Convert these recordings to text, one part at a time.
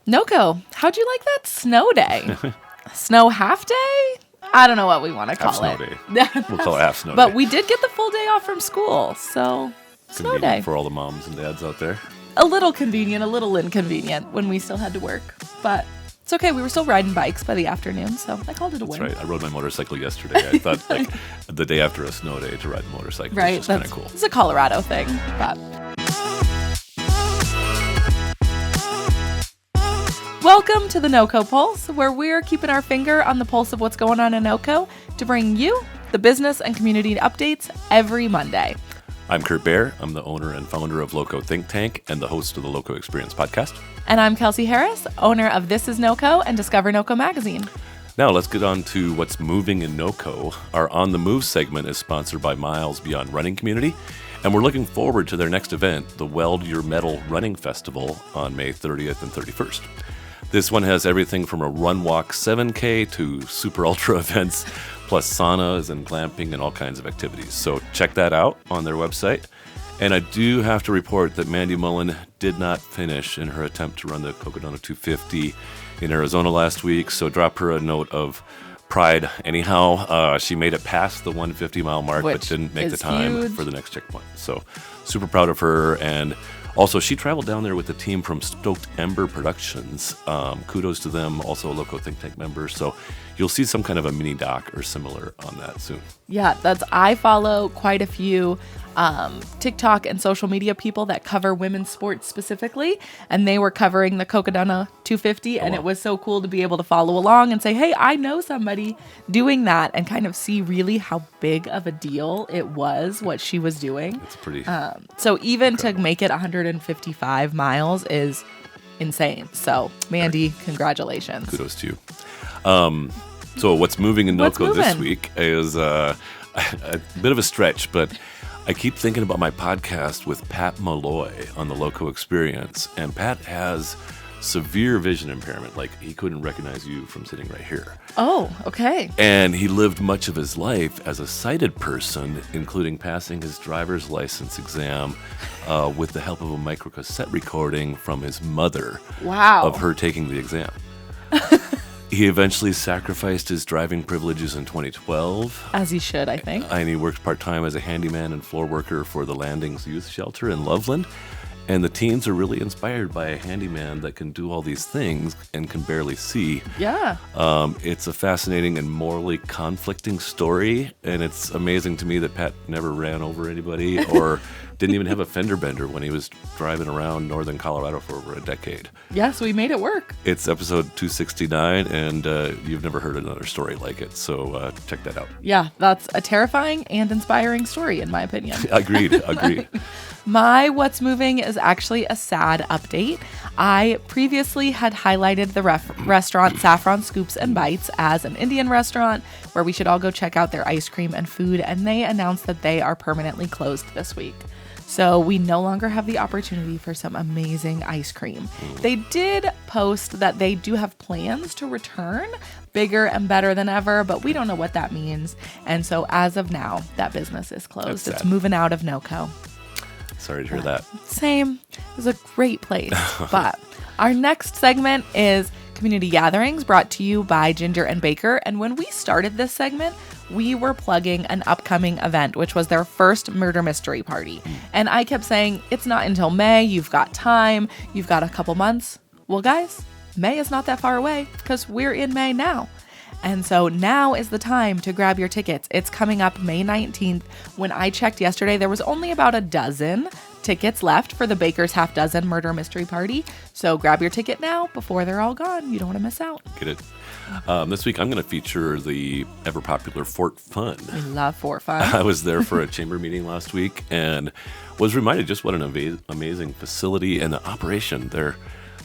NoCo, how'd you like that snow day? Snow half day? I don't know what we want to call half it. Snow day. We'll call it half snow day. But we did get the full day off from school, so snow day. For all the moms and dads out there. A little convenient, a little inconvenient when we still had to work. But it's okay. We were still riding bikes by the afternoon, so I called it a win. That's right. I rode my motorcycle yesterday. I thought like the day after a snow day to ride a motorcycle right, was kind of cool. It's a Colorado thing, but... Welcome to the NoCo Pulse, where we're keeping our finger on the pulse of what's going on in NoCo to bring you the business and community updates every Monday. I'm Kurt Baer. I'm the owner and founder of LoCo Think Tank and the host of the LoCo Experience podcast. And I'm Kelsey Harris, owner of This Is NoCo and Discover NoCo magazine. Now let's get on to what's moving in NoCo. Our On the Move segment is sponsored by Miles Beyond Running Community, and we're looking forward to their next event, the Weld Your Metal Running Festival on May 30th and 31st. This one has everything from a run walk 7K to super ultra events, plus saunas and glamping and all kinds of activities. So check that out on their website. And I do have to report that Mandy Mullen did not finish in her attempt to run the Cocodona 250 in Arizona last week. So drop her a note of pride. Anyhow, she made it past the 150-mile mark, but didn't make the time for the next checkpoint. So super proud of her. And also, she traveled down there with the team from Don't Ember Productions. Kudos to them, also a LoCo Think Tank member. So you'll see some kind of a mini doc or similar on that soon. Yeah, I follow quite a few TikTok and social media people that cover women's sports specifically, and they were covering the Cocodona 250, and it was so cool to be able to follow along and say, hey, I know somebody doing that, and kind of see really how big of a deal it was, what she was doing. It's pretty so even incredible. To make it 155 miles is insane. So Mandy, congratulations. Kudos to you. So what's moving in NoCo this week is a bit of a stretch, but I keep thinking about my podcast with Pat Malloy on the LoCo Experience, and Pat has severe vision impairment. Like, he couldn't recognize you from sitting right here. Oh, okay. And he lived much of his life as a sighted person, including passing his driver's license exam with the help of a microcassette recording from his mother. Wow. Of her taking the exam. He eventually sacrificed his driving privileges in 2012. As he should, I think. And he worked part-time as a handyman and floor worker for the Landings Youth Shelter in Loveland. And the teens are really inspired by a handyman that can do all these things and can barely see. Yeah. It's a fascinating and morally conflicting story. And it's amazing to me that Pat never ran over anybody or didn't even have a fender bender when he was driving around northern Colorado for over a decade. Yeah, so he made it work. It's episode 269, and you've never heard another story like it. So check that out. Yeah, that's a terrifying and inspiring story, in my opinion. Agreed. My What's Moving is actually a sad update. I previously had highlighted the restaurant Saffron Scoops and Bites as an Indian restaurant where we should all go check out their ice cream and food, and they announced that they are permanently closed this week. So we no longer have the opportunity for some amazing ice cream. They did post that they do have plans to return bigger and better than ever, but we don't know what that means. And so as of now, that business is closed. It's moving out of NoCo. Sorry to hear that. Same. It was a great place. But our next segment is Community Gatherings, brought to you by Ginger and Baker. And when we started this segment, we were plugging an upcoming event, which was their first murder mystery party. And I kept saying, it's not until May. You've got time. You've got a couple months. Well, guys, May is not that far away because we're in May now. And so now is the time to grab your tickets. It's coming up May 19th. When I checked yesterday, there was only about a dozen tickets left for the Baker's Half Dozen Murder Mystery Party. So grab your ticket now before they're all gone. You don't want to miss out. Get it. This week, I'm going to feature the ever-popular Fort Fun. We love Fort Fun. I was there for a chamber meeting last week and was reminded just what an amazing facility and the operation. They're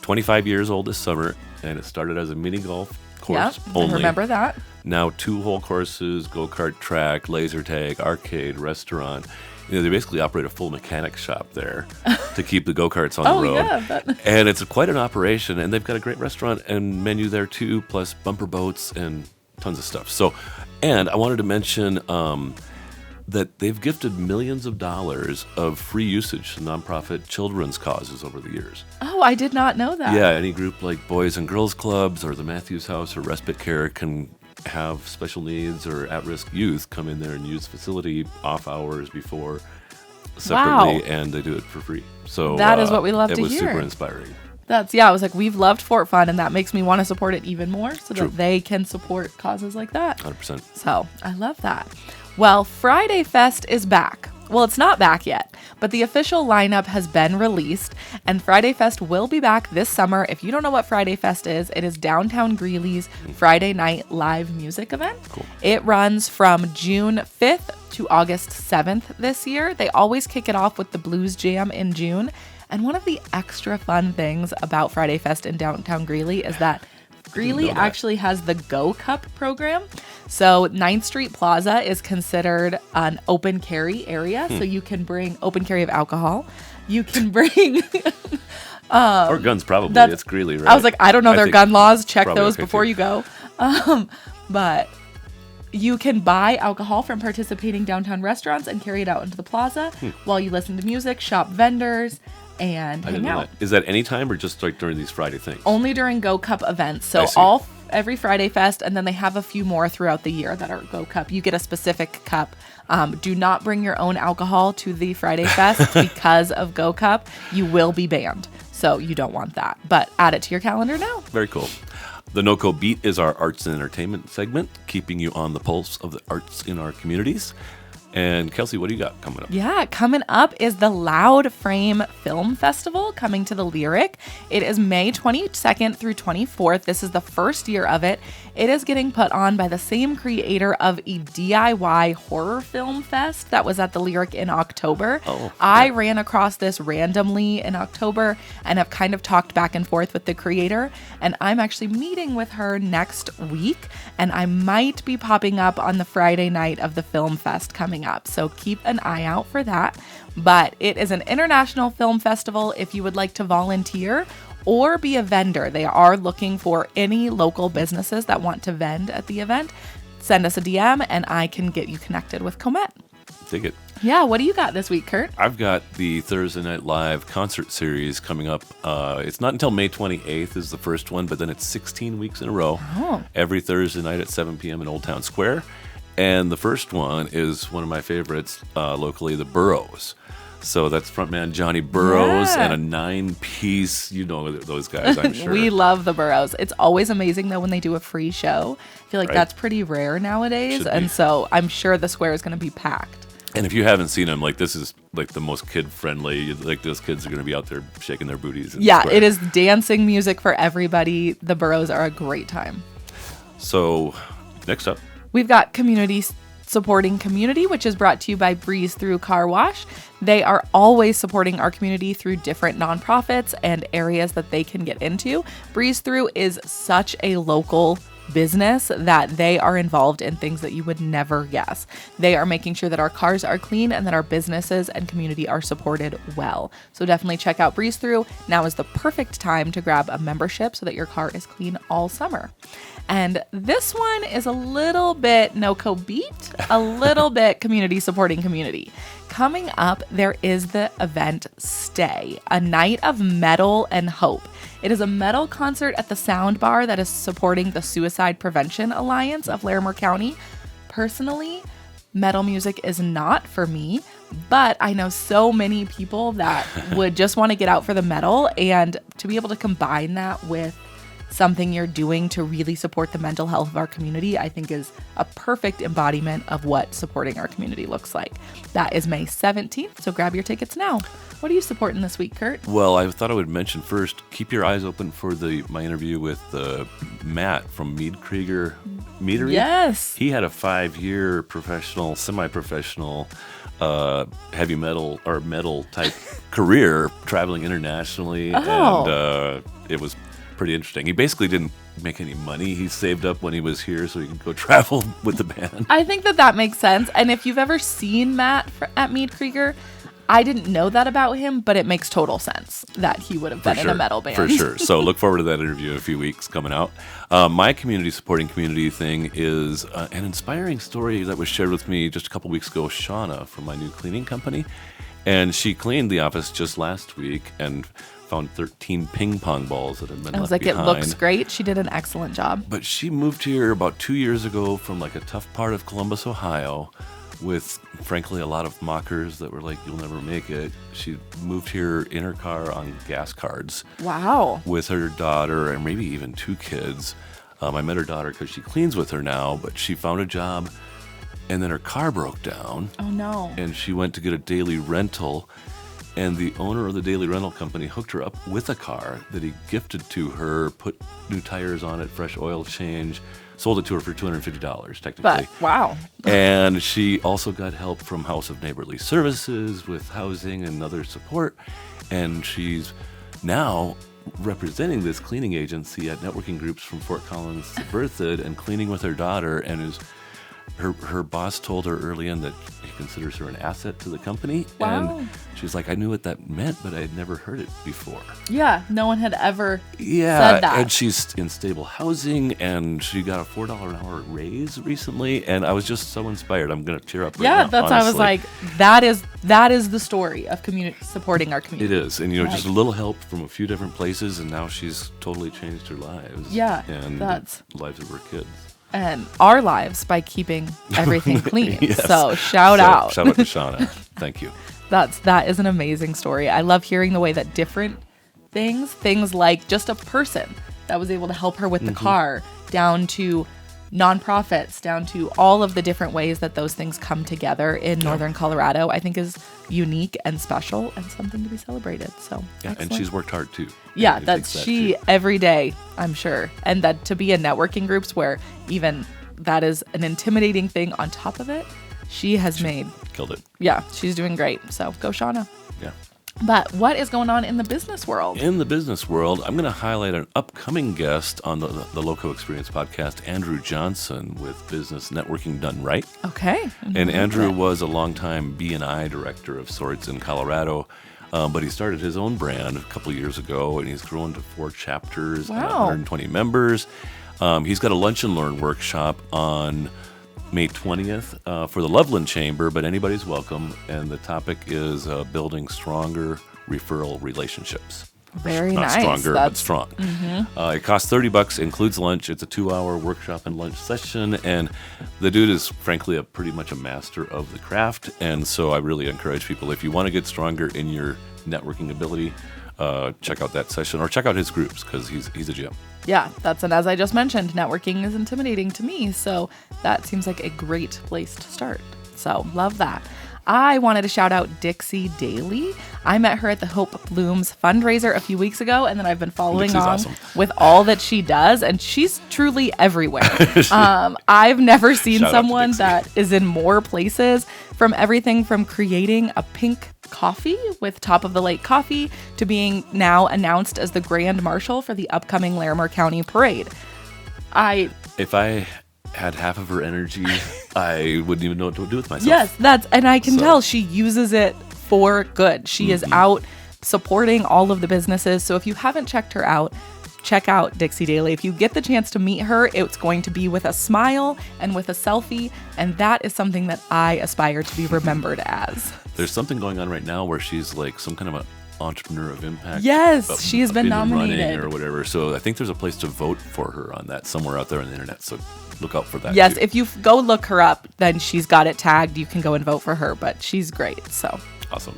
25 years old this summer, and it started as a mini golf course only. I remember that. Now 2 whole courses, go-kart track, laser tag, arcade, restaurant. You know, they basically operate a full mechanic shop there to keep the go-karts on the road. Yeah, and it's quite an operation, and they've got a great restaurant and menu there too, plus bumper boats and tons of stuff. So, and I wanted to mention that they've gifted millions of dollars of free usage to nonprofit children's causes over the years. Oh, I did not know that. Yeah, any group like Boys and Girls Clubs or the Matthews House or Respite Care can have special needs or at-risk youth come in there and use the facility off hours before separately, and they do it for free. So that is what we love to hear. It was super inspiring. I was like, we've loved Fort Fun, and that makes me want to support it even more so True. that they can support causes like that. 100%. So I love that. Well, Friday Fest is back. Well, it's not back yet, but the official lineup has been released, and Friday Fest will be back this summer. If you don't know what Friday Fest is, it is downtown Greeley's Friday night live music event. Cool. It runs from June 5th to August 7th this year. They always kick it off with the Blues Jam in June. And one of the extra fun things about Friday Fest in downtown Greeley is that Greeley actually has the Go Cup program. So 9th Street Plaza is considered an open carry area. So you can bring open carry of alcohol. You can bring... or guns, probably. It's Greeley, right? I was like, I don't know their gun laws. Check those okay before too. you go. But you can buy alcohol from participating downtown restaurants and carry it out into the plaza while you listen to music, shop vendors, and hang out. Is that any time or just like during these Friday things? Only during Go Cup events. So every Friday Fest, and then they have a few more throughout the year that are Go Cup. You get a specific cup. Do not bring your own alcohol to the Friday Fest because of Go Cup. You will be banned. So you don't want that. But add it to your calendar now. Very cool. The NoCo Beat is our arts and entertainment segment, keeping you on the pulse of the arts in our communities. And Kelsey, what do you got coming up? Yeah, coming up is the Loud Frame Film Festival coming to the Lyric. It is May 22nd through 24th. This is the first year of it. It is getting put on by the same creator of a DIY horror film fest that was at the Lyric in October. I ran across this randomly in October and have kind of talked back and forth with the creator. And I'm actually meeting with her next week. And I might be popping up on the Friday night of the film fest coming up. So keep an eye out for that. But it is an international film festival. If you would like to volunteer or be a vendor, they are looking for any local businesses that want to vend at the event. Send us a DM and I can get you connected with Comet. Dig it. Yeah, what do you got this week, Kurt? I've got the Thursday Night Live concert series coming up. It's not until May 28th is the first one, but then it's 16 weeks in a row. Every Thursday night at 7 p.m. in Old Town Square. And the first one is one of my favorites locally, the Burrows. So that's frontman Johnny Burrows and a 9-piece, you know those guys, I'm sure. We love the Burrows. It's always amazing, though, when they do a free show. I feel like that's pretty rare nowadays. And so I'm sure the square is going to be packed. And if you haven't seen them, like, this is like the most kid-friendly. Like, those kids are going to be out there shaking their booties. It is dancing music for everybody. The Burrows are a great time. So next up, we've got Community Supporting Community, which is brought to you by Breeze Through Car Wash. They are always supporting our community through different nonprofits and areas that they can get into. Breeze Through is such a local business that they are involved in things that you would never guess. They are making sure that our cars are clean and that our businesses and community are supported well. So definitely check out Breeze Through. Now is the perfect time to grab a membership so that your car is clean all summer. And this one is a little bit NoCo Beat, a little bit community supporting community. Coming up, there is the event Stay, a night of metal and hope. It is a metal concert at the Sound Bar that is supporting the Suicide Prevention Alliance of Larimer County. Personally, metal music is not for me, but I know so many people that would just want to get out for the metal, and to be able to combine that with something you're doing to really support the mental health of our community, I think is a perfect embodiment of what supporting our community looks like. That is May 17th, so grab your tickets now. What are you supporting this week, Kurt? Well, I thought I would mention first, keep your eyes open for my interview with Matt from Mead Krieger Meadery. Yes. He had a 5-year professional, semi-professional heavy metal or metal type career traveling internationally. And it was pretty interesting. He basically didn't make any money. He saved up when he was here so he could go travel with the band. I think that makes sense. And if you've ever seen Matt at Mead Krieger, I didn't know that about him, but it makes total sense that he would have been in a metal band. For sure. So look forward to that interview in a few weeks coming out. My community supporting community thing is an inspiring story that was shared with me just a couple weeks ago, Shauna from my new cleaning company. And she cleaned the office just last week and found 13 ping pong balls that had been left behind. It looks great. She did an excellent job. But she moved here about 2 years ago from like a tough part of Columbus, Ohio, with, frankly, a lot of mockers that were like, you'll never make it. She moved here in her car on gas cards. Wow. With her daughter and maybe even 2 kids. I met her daughter because she cleans with her now, but she found a job and then her car broke down. Oh, no. And she went to get a daily rental, and the owner of the daily rental company hooked her up with a car that he gifted to her, put new tires on it, fresh oil change, sold it to her for $250, technically. But, wow. And she also got help from House of Neighborly Services with housing and other support. And she's now representing this cleaning agency at networking groups from Fort Collins to Berthoud and cleaning with her daughter. And her boss told her early in that he considers her an asset to the company. Wow. And she's like, I knew what that meant, but I had never heard it before. Yeah, no one had ever said that. And she's in stable housing, and she got a $4 an hour raise recently, and I was just so inspired. I'm going to tear up right now, that's honestly. I was like, that is the story of community supporting our community. It is, and just a little help from a few different places, and now she's totally changed her lives. Yeah, and the lives of her kids. And our lives by keeping everything clean. Yes. So shout out. Shout out to Shauna. Thank you. That is an amazing story. I love hearing the way that different things like just a person that was able to help her with the car, down to nonprofits, down to all of the different ways that those things come together in Northern Colorado, I think is unique and special and something to be celebrated. So and she's worked hard too. Yeah, every day, I'm sure. And that to be in networking groups where even that is an intimidating thing on top of it, she killed it. Yeah, she's doing great. So go Shauna. Yeah. But what is going on in the business world? In the business world, I'm going to highlight an upcoming guest on the NoCo Experience podcast, Andrew Johnson, with Business Networking Done Right. Okay. And Andrew was a longtime B&I director of sorts in Colorado, but he started his own brand a couple of years ago, and he's grown to 4 chapters and 120 members. He's got a Lunch and Learn workshop on May 20th for the Loveland Chamber, but anybody's welcome. And the topic is building stronger referral relationships. Very Not nice. stronger, but strong. It costs $30, includes lunch. It's a 2-hour workshop and lunch session. And the dude is, frankly, pretty much a master of the craft. And so I really encourage people, if you want to get stronger in your networking ability, check out that session or check out his groups because he's a gem. Yeah, and as I just mentioned, networking is intimidating to me. So that seems like a great place to start. So love that. I wanted to shout out Dixie Daly. I met her at the Hope Blooms fundraiser a few weeks ago, and then I've been following Dixie's on awesome. with all that she does, and she's truly everywhere. I've never seen someone that is in more places, from everything from creating a pink coffee with Top of the Lake coffee to being now announced as the Grand Marshal for the upcoming Larimer County Parade. If I had half of her energy, I wouldn't even know what to do with myself. Yes, and I can tell she uses it for good. She is out supporting all of the businesses. So if you haven't checked her out, check out Dixie Daly. If you get the chance to meet her, it's going to be with a smile and with a selfie. And that is something that I aspire to be remembered as. There's something going on right now where she's like some kind of an entrepreneur of impact. Yes, she has been nominated or whatever. So I think there's a place to vote for her on that somewhere out there on the internet. So look out for that. Yes, too. if you go look her up, then she's got it tagged. You can go and vote for her, but she's great. So awesome.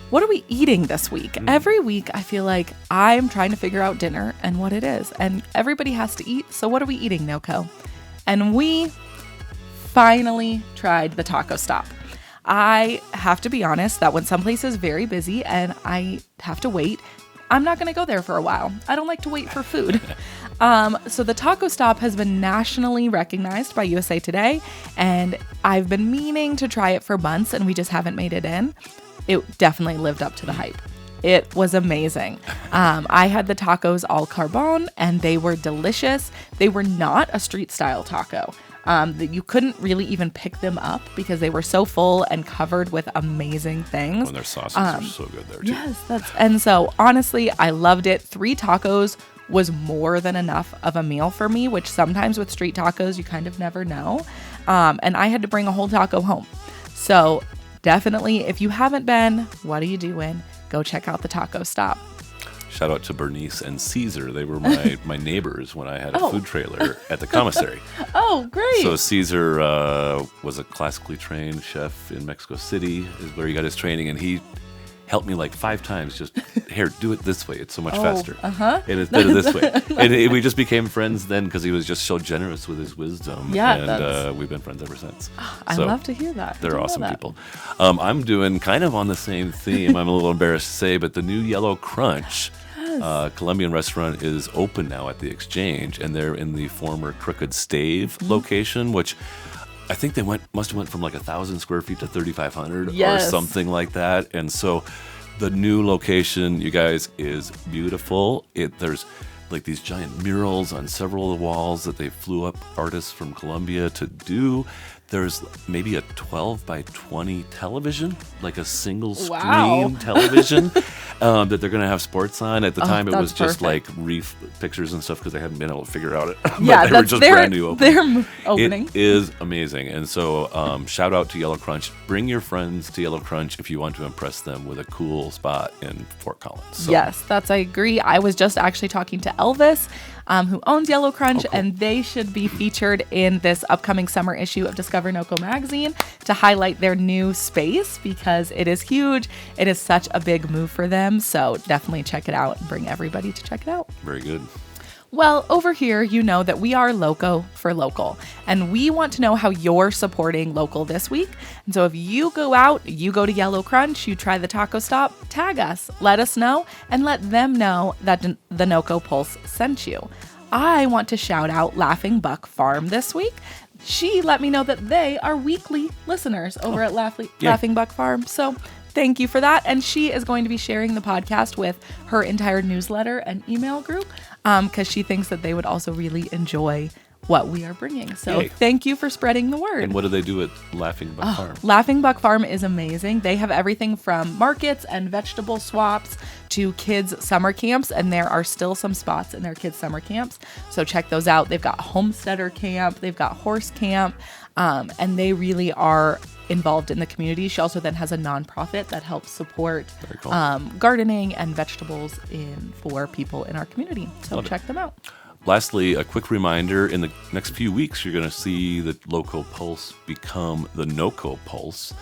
What are we eating this week? Every week, I feel like I'm trying to figure out dinner and what it is. And everybody has to eat. So what are we eating, NoCo? And we finally tried the taco stop. I have to be honest that when someplace is very busy and I have to wait, I'm not going to go there for a while. I don't like to wait for food. So the taco stop has been nationally recognized by USA Today, and I've been meaning to try it for months, and we just haven't made it in. It definitely lived up to the hype. It was amazing. I had the tacos al carbon, and they were delicious. They were not a street style taco. that you couldn't really even pick them up because they were so full and covered with amazing things. And their sauces are so good there too. Yes, and so honestly, I loved it. 3 tacos was more than enough of a meal for me, which sometimes with street tacos, you kind of never know. And I had to bring a whole taco home. So definitely, if you haven't been, what are you doing? Go check out the taco stop. Shout out to Bernice and Caesar. They were my neighbors when I had a food trailer at the commissary. Oh, great. So Caesar was a classically trained chef in Mexico City, is where he got his training, and he helped me like 5 times. Just, here, do it this way. It's so much faster. And instead of this way. And we just became friends then because he was just so generous with his wisdom. Yeah, and we've been friends ever since. I love to hear that. They're awesome people. I'm doing kind of on the same theme. I'm a little embarrassed to say, but the new Yellow Crunch Colombian restaurant is open now at the Exchange, and they're in the former Crooked Stave location, which I think they must have went from like 1,000 square feet to 3,500 or something like that. And so the new location, you guys, is beautiful. There's like these giant murals on several of the walls that they flew up artists from Colombia to do. There's maybe a 12 by 20 television, like a single screen television that they're going to have sports on. At the time, it was just like reef pictures and stuff because they hadn't been able to figure out it. Yeah, they were just brand new opening. Their opening. It is amazing. And so shout out to Yellow Crunch. Bring your friends to Yellow Crunch if you want to impress them with a cool spot in Fort Collins. So. Yes, I agree. I was just actually talking to Elvis, who owns Yellow Crunch, and they should be featured in this upcoming summer issue of Discover NoCo magazine to highlight their new space because it is huge. It is such a big move for them. So definitely check it out and bring everybody to check it out. Very good. Well, over here, you know that we are Loco for local, and we want to know how you're supporting local this week. And so if you go out, you go to Yellow Crunch, you try the taco stop, tag us, let us know, and let them know that the NoCo Pulse sent you. I want to shout out Laughing Buck Farm this week. She let me know that they are weekly listeners over at Laughing Buck Farm. So thank you for that. And she is going to be sharing the podcast with her entire newsletter and email group because she thinks that they would also really enjoy what we are bringing. So thank you for spreading the word. And what do they do at Laughing Buck Farm? Laughing Buck Farm is amazing. They have everything from markets and vegetable swaps to kids' summer camps, and there are still some spots in their kids' summer camps. So check those out. They've got homesteader camp, they've got horse camp, and they really are involved in the community. She also then has a nonprofit that helps support gardening and vegetables for people in our community. So check them out. Lastly, a quick reminder, in the next few weeks, you're going to see the NoCo Pulse become the NoCo Pulse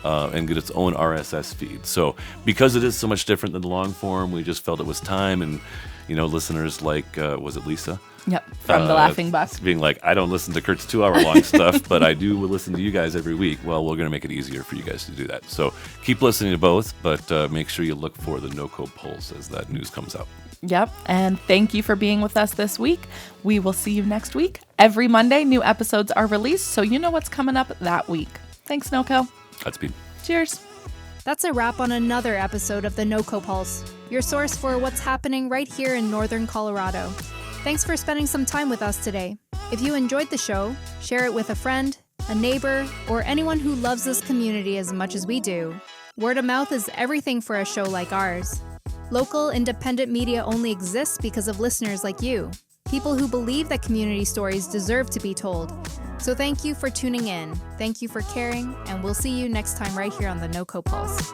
and get its own RSS feed. So because it is so much different than the long form, we just felt it was time. And, listeners like, was it Lisa? Yep, from the Laughing Buck. Being like, I don't listen to Kurt's 2-hour-long stuff, but I do listen to you guys every week. Well, we're going to make it easier for you guys to do that. So keep listening to both, but make sure you look for the NoCo Pulse as that news comes out. Yep. And thank you for being with us this week. We will see you next week. Every Monday, new episodes are released, so you know what's coming up that week. Thanks, NoCo. Godspeed. Cheers. That's a wrap on another episode of the NoCo Pulse, your source for what's happening right here in Northern Colorado. Thanks for spending some time with us today. If you enjoyed the show, share it with a friend, a neighbor, or anyone who loves this community as much as we do. Word of mouth is everything for a show like ours. Local, independent media only exists because of listeners like you, people who believe that community stories deserve to be told. So thank you for tuning in, thank you for caring, and we'll see you next time right here on the NoCo Pulse.